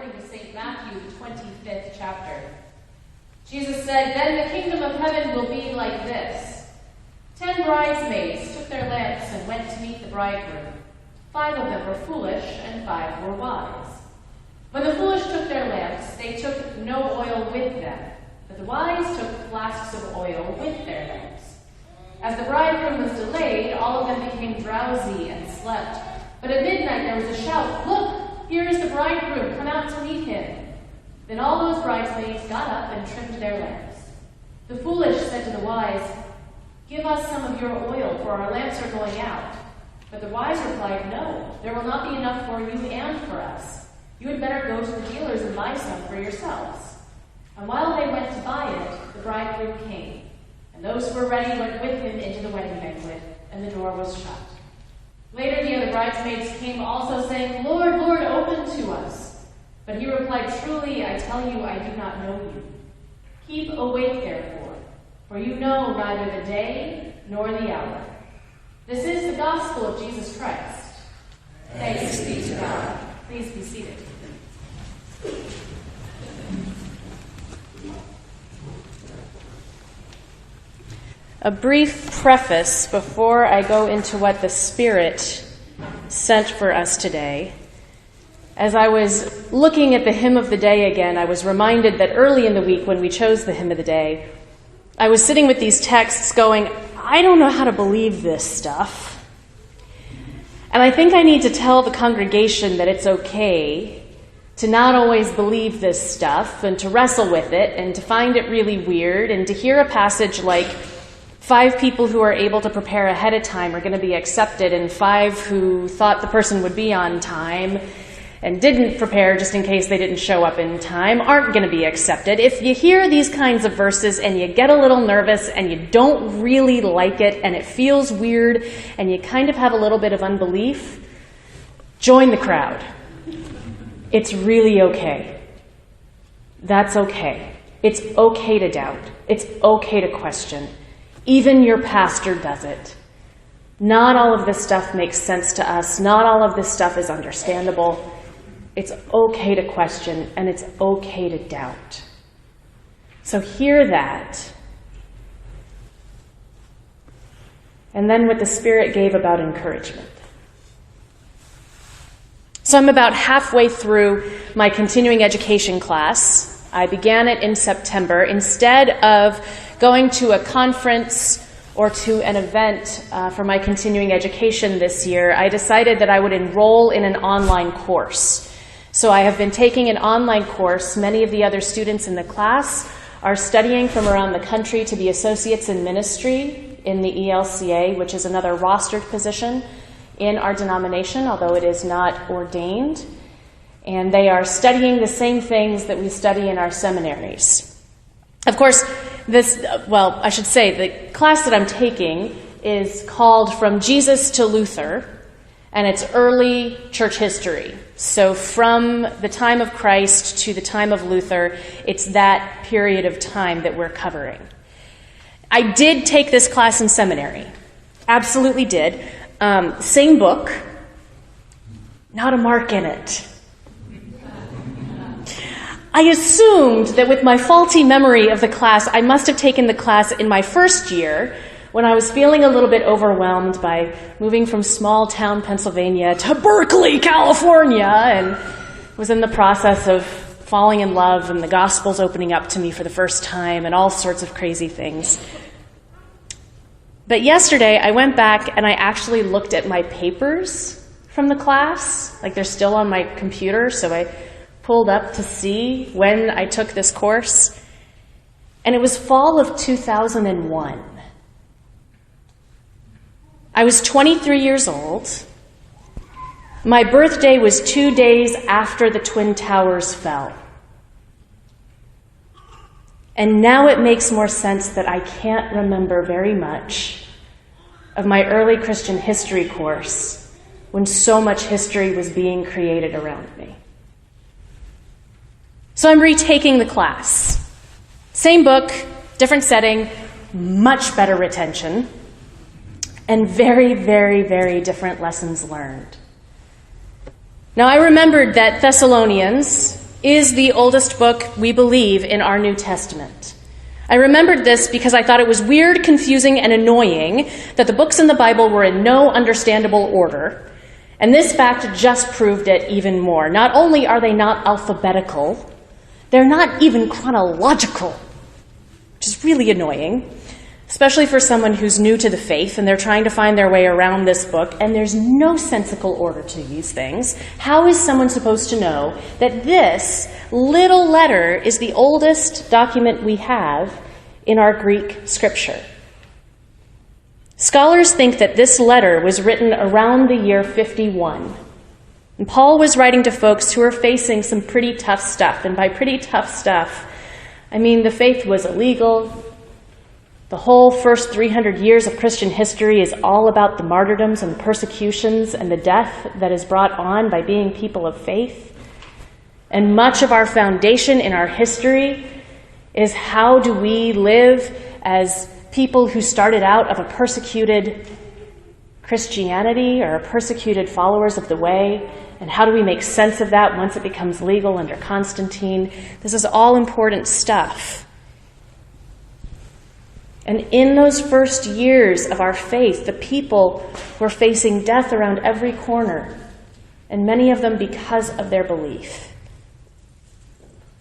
according to St. Matthew, the 25th chapter. Jesus said, "Then the kingdom of heaven will be like this. 10 bridesmaids took their lamps and went to meet the bridegroom. 5 of them were foolish, and 5 were wise. When the foolish took their lamps, they took no oil with them, but the wise took flasks of oil with their lamps. As the bridegroom was delayed, all of them became drowsy and slept. But at midnight there was a shout, 'Look, here is the bridegroom, come out to meet him.' Then all those bridesmaids got up and trimmed their lamps. The foolish said to the wise, 'Give us some of your oil, for our lamps are going out.' But the wise replied, 'No, there will not be enough for you and for us. You had better go to the dealers and buy some for yourselves.' And while they went to buy it, the bridegroom came. And those who were ready went with him into the wedding banquet, and the door was shut. Later the other bridesmaids came also, saying, 'Lord, Lord, open to us.' But he replied, 'Truly, I tell you, I do not know you. Keep awake, therefore, for you know neither the day nor the hour.'" This is the gospel of Jesus Christ. Thanks be to God. Please be seated. A brief preface before I go into what the Spirit sent for us today. As I was looking at the hymn of the day again, I was reminded that early in the week when we chose the hymn of the day, I was sitting with these texts going, I don't know how to believe this stuff. And I think I need to tell the congregation that it's okay to not always believe this stuff and to wrestle with it and to find it really weird and to hear a passage like 5 people who are able to prepare ahead of time are going to be accepted and 5 who thought the person would be on time and didn't prepare just in case they didn't show up in time aren't going to be accepted. If you hear these kinds of verses and you get a little nervous and you don't really like it and it feels weird and you kind of have a little bit of unbelief, join the crowd. It's really okay. That's okay. It's okay to doubt. It's okay to question. Even your pastor does it. Not all of this stuff makes sense to us. Not all of this stuff is understandable. It's okay to question, and it's okay to doubt. So hear that. And then what the Spirit gave about encouragement. So I'm about halfway through my continuing education class. I began it in September. Instead of going to a conference or to an event for my continuing education this year, I decided that I would enroll in an online course. So I have been taking an online course. Many of the other students in the class are studying from around the country to be associates in ministry in the ELCA, which is another rostered position in our denomination, although it is not ordained. And they are studying the same things that we study in our seminaries. Of course, the class that I'm taking is called From Jesus to Luther, and it's early church history. So from the time of Christ to the time of Luther, it's that period of time that we're covering. I did take this class in seminary. Absolutely did. Same book, not a mark in it. I assumed that with my faulty memory of the class, I must have taken the class in my first year when I was feeling a little bit overwhelmed by moving from small town Pennsylvania to Berkeley, California, and was in the process of falling in love and the Gospels opening up to me for the first time and all sorts of crazy things. But yesterday, I went back and I actually looked at my papers from the class. Like, they're still on my computer, so I pulled up to see when I took this course. And it was fall of 2001. I was 23 years old. My birthday was 2 days after the Twin Towers fell. And now it makes more sense that I can't remember very much of my early Christian history course when so much history was being created around me. So I'm retaking the class. Same book, different setting, much better retention, and very, very, very different lessons learned. Now, I remembered that Thessalonians is the oldest book we believe in our New Testament. I remembered this because I thought it was weird, confusing, and annoying that the books in the Bible were in no understandable order, and this fact just proved it even more. Not only are they not alphabetical, they're not even chronological, which is really annoying, especially for someone who's new to the faith and they're trying to find their way around this book, and there's no sensical order to these things. How is someone supposed to know that this little letter is the oldest document we have in our Greek scripture? Scholars think that this letter was written around the year 51. And Paul was writing to folks who were facing some pretty tough stuff. And by pretty tough stuff, I mean the faith was illegal. The whole first 300 years of Christian history is all about the martyrdoms and persecutions and the death that is brought on by being people of faith. And much of our foundation in our history is how do we live as people who started out of a persecuted Christianity or persecuted followers of the way, and how do we make sense of that once it becomes legal under Constantine? This is all important stuff. And in those first years of our faith, the people were facing death around every corner, and many of them because of their belief.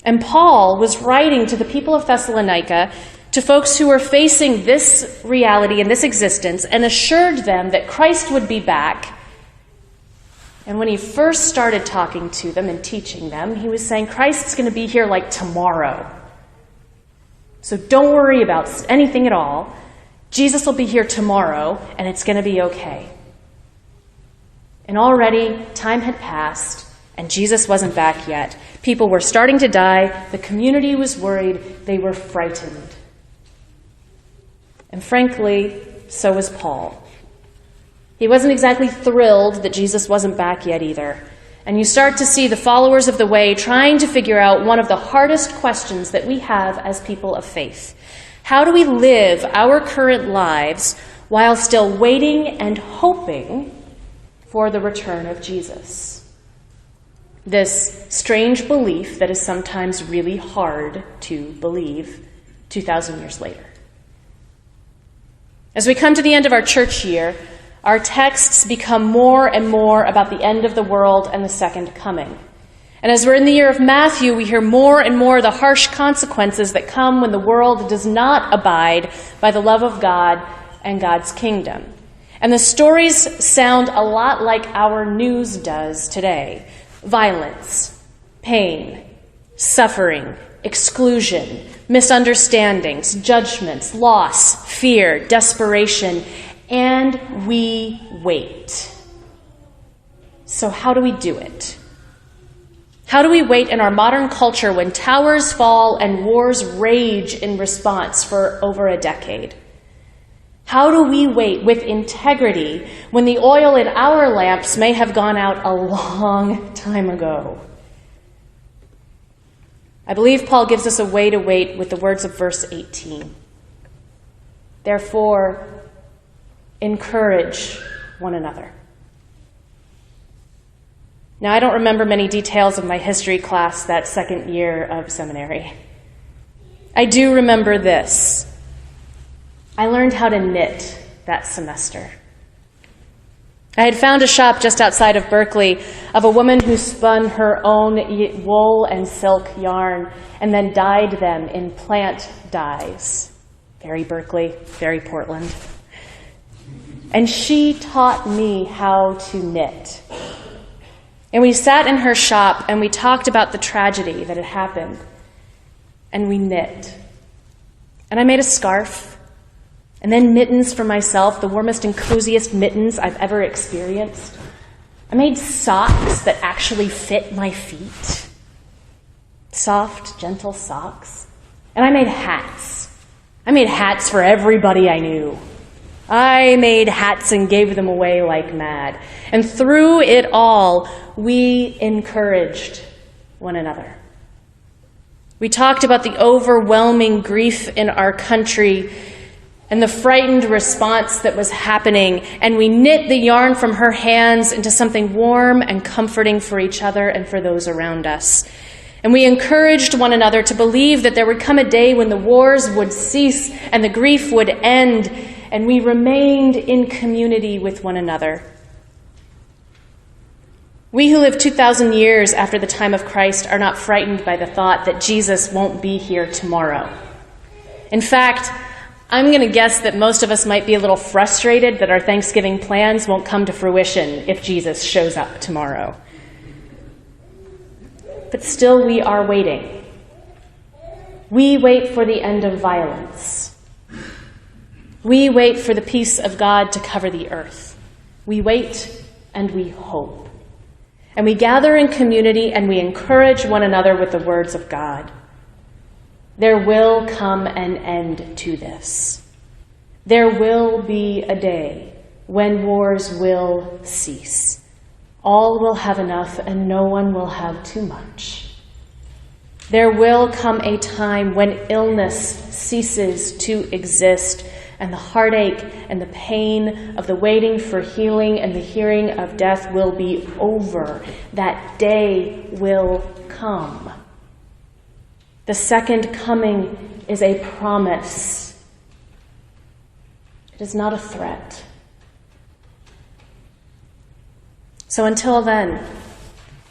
And Paul was writing to the people of Thessalonica, to folks who were facing this reality and this existence, and assured them that Christ would be back. And when he first started talking to them and teaching them, he was saying, Christ's going to be here like tomorrow. So don't worry about anything at all. Jesus will be here tomorrow, and it's going to be okay. And already time had passed, and Jesus wasn't back yet. People were starting to die. The community was worried. They were frightened. And frankly, so was Paul. He wasn't exactly thrilled that Jesus wasn't back yet either. And you start to see the followers of the way trying to figure out one of the hardest questions that we have as people of faith. How do we live our current lives while still waiting and hoping for the return of Jesus? This strange belief that is sometimes really hard to believe 2,000 years later. As we come to the end of our church year, our texts become more and more about the end of the world and the second coming. And as we're in the year of Matthew, we hear more and more the harsh consequences that come when the world does not abide by the love of God and God's kingdom. And the stories sound a lot like our news does today. Violence, pain, suffering, exclusion, misunderstandings, judgments, loss, fear, desperation, and we wait. So how do we do it? How do we wait in our modern culture when towers fall and wars rage in response for over a decade? How do we wait with integrity when the oil in our lamps may have gone out a long time ago? I believe Paul gives us a way to wait with the words of verse 18. Therefore, encourage one another. Now, I don't remember many details of my history class that second year of seminary. I do remember this. I learned how to knit that semester. I had found a shop just outside of Berkeley of a woman who spun her own wool and silk yarn and then dyed them in plant dyes. Very Berkeley, very Portland. And she taught me how to knit. And we sat in her shop and we talked about the tragedy that had happened. And we knit. And I made a scarf. And then mittens for myself, the warmest and coziest mittens I've ever experienced. I made socks that actually fit my feet. Soft, gentle socks. And I made hats. I made hats for everybody I knew. I made hats and gave them away like mad. And through it all, we encouraged one another. We talked about the overwhelming grief in our country and the frightened response that was happening, and we knit the yarn from her hands into something warm and comforting for each other and for those around us. And we encouraged one another to believe that there would come a day when the wars would cease and the grief would end, and we remained in community with one another. We who live 2,000 years after the time of Christ are not frightened by the thought that Jesus won't be here tomorrow. In fact, I'm going to guess that most of us might be a little frustrated that our Thanksgiving plans won't come to fruition if Jesus shows up tomorrow. But still we are waiting. We wait for the end of violence. We wait for the peace of God to cover the earth. We wait and we hope. And we gather in community and we encourage one another with the words of God. There will come an end to this. There will be a day when wars will cease. All will have enough and no one will have too much. There will come a time when illness ceases to exist, and the heartache and the pain of the waiting for healing and the hearing of death will be over. That day will come. The second coming is a promise. It is not a threat. So until then,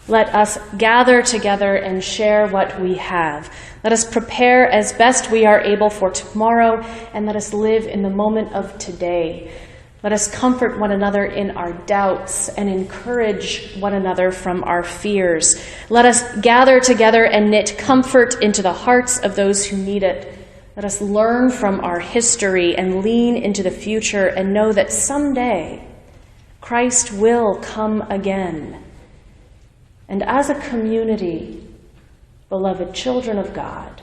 let us gather together and share what we have. Let us prepare as best we are able for tomorrow, and let us live in the moment of today. Let us comfort one another in our doubts and encourage one another from our fears. Let us gather together and knit comfort into the hearts of those who need it. Let us learn from our history and lean into the future and know that someday Christ will come again. And as a community, beloved children of God,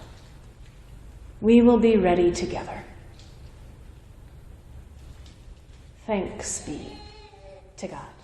we will be ready together. Thanks be to God.